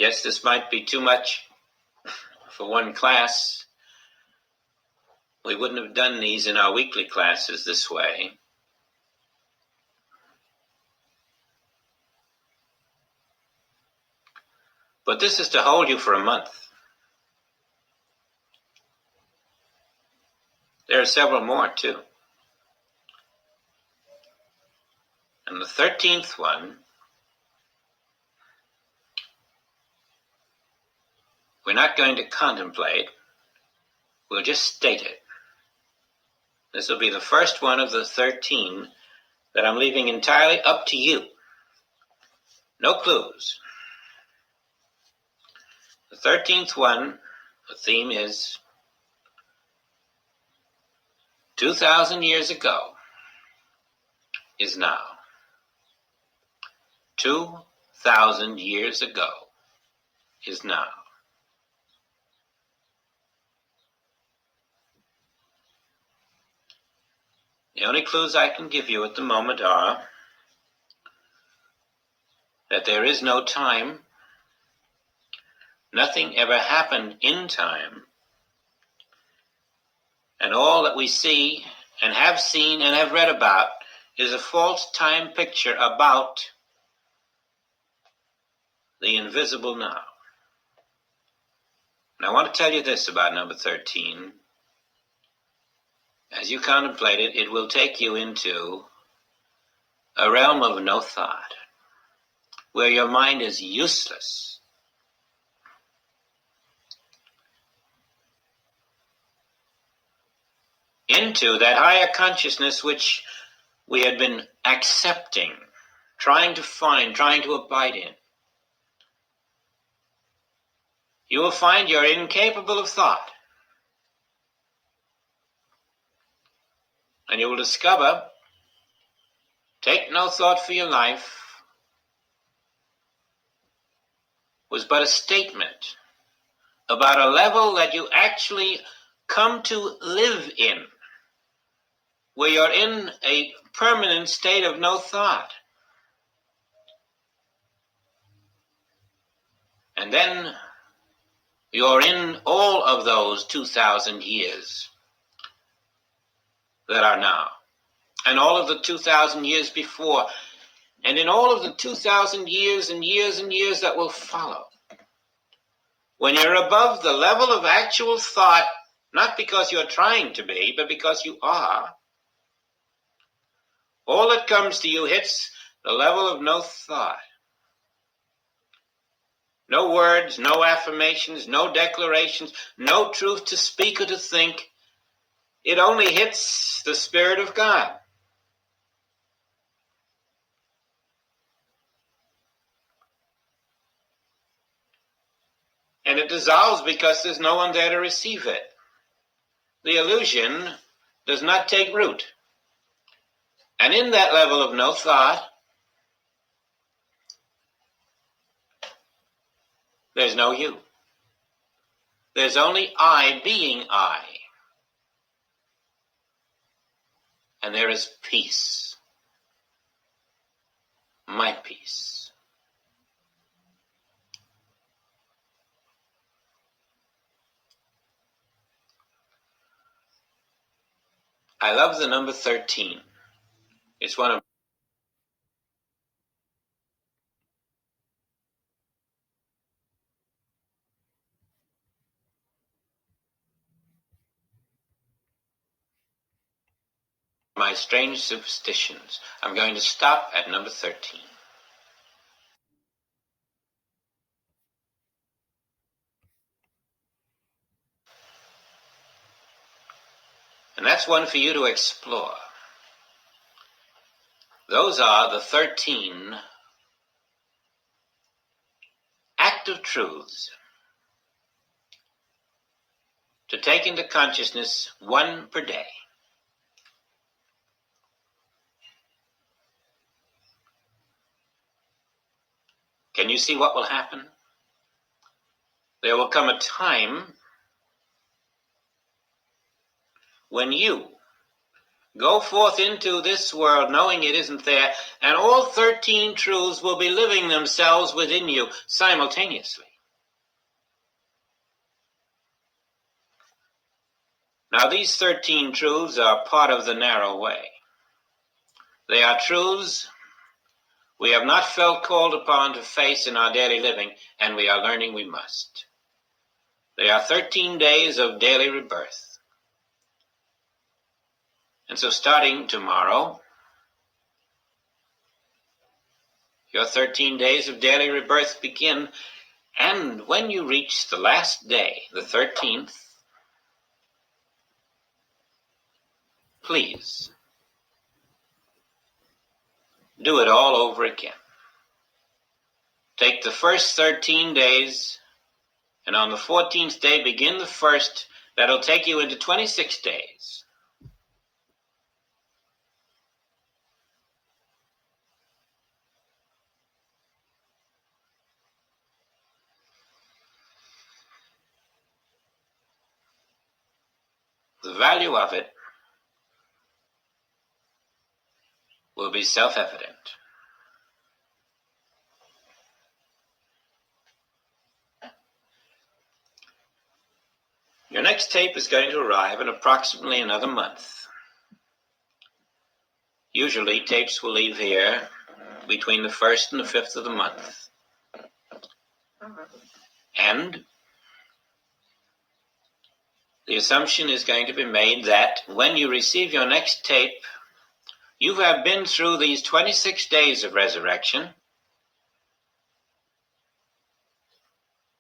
Yes, this might be too much for one class. We wouldn't have done these in our weekly classes this way. But this is to hold you for a month. There are several more, too. And the 13th one, we're not going to contemplate. We'll just state it. This will be the first one of the 13 that I'm leaving entirely up to you. No clues. The 13th one, the theme is 2,000 years ago is now. 2,000 years ago is now. The only clues I can give you at the moment are that there is no time, nothing ever happened in time, and all that we see and have seen and have read about is a false time picture about the invisible now. And I want to tell you this about number 13. As you contemplate it, it will take you into a realm of no thought, where your mind is useless. Into that higher consciousness which we had been accepting, trying to find, trying to abide in. You will find you're incapable of thought. And you will discover, take no thought for your life, was but a statement about a level that you actually come to live in, where you're in a permanent state of no thought. And then you're in all of those 2,000 years that are now, and all of the 2,000 years before, and in all of the 2,000 years and years and years that will follow. When you're above the level of actual thought, not because you're trying to be, but because you are, all that comes to you hits the level of no thought. No words, no affirmations, no declarations, no truth to speak or to think. It only hits the Spirit of God. And it dissolves because there's no one there to receive it. The illusion does not take root. And in that level of no thought, there's no you. There's only I being I. And there is peace. My peace. I love the number 13. It's one of my strange superstitions. I'm going to stop at number 13. And that's one for you to explore. Those are the 13 active truths to take into consciousness, one per day. Can you see what will happen? There will come a time when you Go forth into this world knowing it isn't there, and all 13 truths will be living themselves within you simultaneously. Now, these 13 truths are part of the narrow way. They are truths we have not felt called upon to face in our daily living, and we are learning we must. They are 13 days of daily rebirth. And so starting tomorrow, your 13 days of daily rebirth begin, and when you reach the last day, the 13th, please do it all over again. Take the first 13 days, and on the 14th day, begin the first. That'll take you into 26 days. The value of it will be self-evident. Your next tape is going to arrive in approximately another month. Usually, tapes will leave here between the 1st and the 5th of the month. And the assumption is going to be made that when you receive your next tape, you have been through these 26 days of resurrection,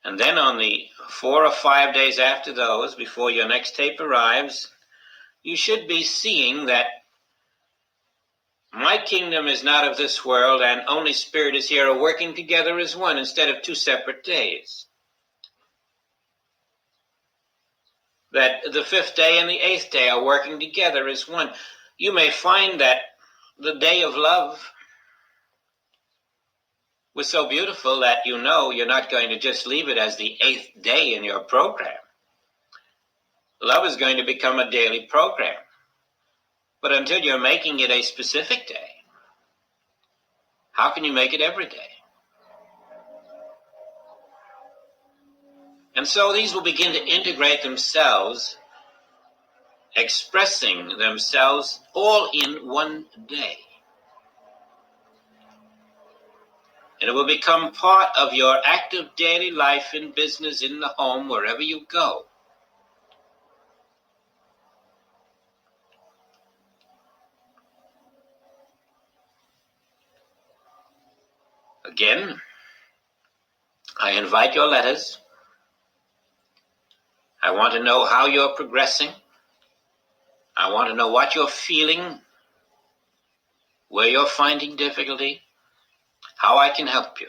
and then on the 4 or 5 days after those, before your next tape arrives, you should be seeing that my kingdom is not of this world, and only Spirit is here, are working together as one instead of 2 separate days. That the 5th day and the 8th day are working together as one. You may find that the day of love was so beautiful that you know you're not going to just leave it as the 8th day in your program. Love is going to become a daily program. But until you're making it a specific day, how can you make it every day? And so these will begin to integrate themselves, expressing themselves all in one day. And it will become part of your active daily life in business, in the home, wherever you go. Again, I invite your letters. I want to know how you're progressing. I want to know what you're feeling, where you're finding difficulty, how I can help you.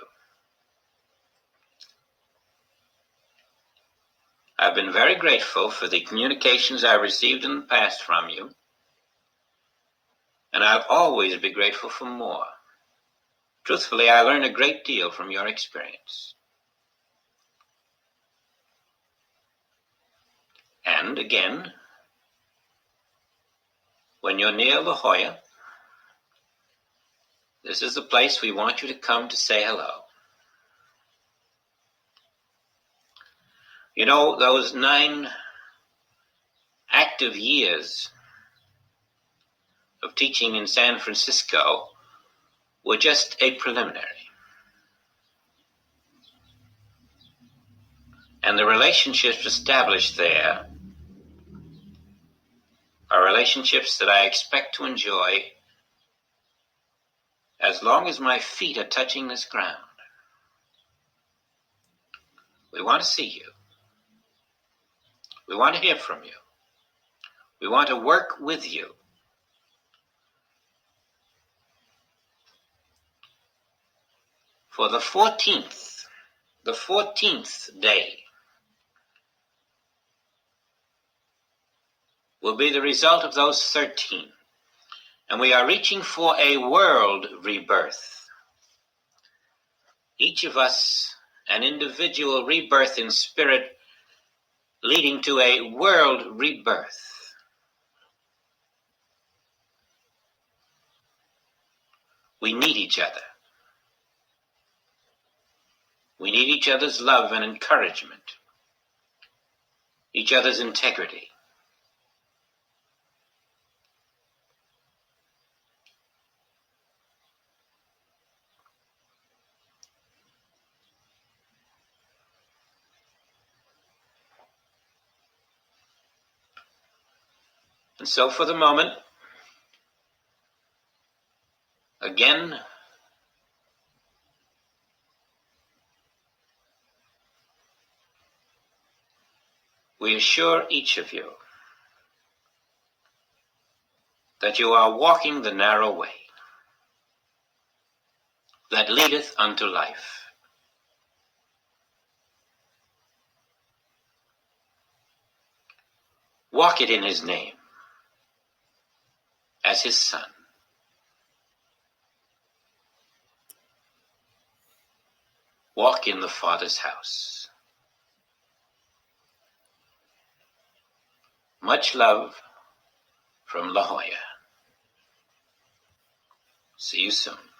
I've been very grateful for the communications I received in the past from you, and I'll always be grateful for more. Truthfully, I learn a great deal from your experience. And again, when you're near La Jolla, this is the place we want you to come to say hello. You know, those 9 active years of teaching in San Francisco were just a preliminary. And the relationships established there are relationships that I expect to enjoy as long as my feet are touching this ground. We want to see you. We want to hear from you. We want to work with you. For the 14th day will be the result of those 13. And we are reaching for a world rebirth. Each of us an individual rebirth in spirit, leading to a world rebirth. We need each other. We need each other's love and encouragement, each other's integrity. And so for the moment, again, we assure each of you that you are walking the narrow way that leadeth unto life. Walk it in his name, as his son. Walk in the Father's house. Much love from La Jolla. See you soon.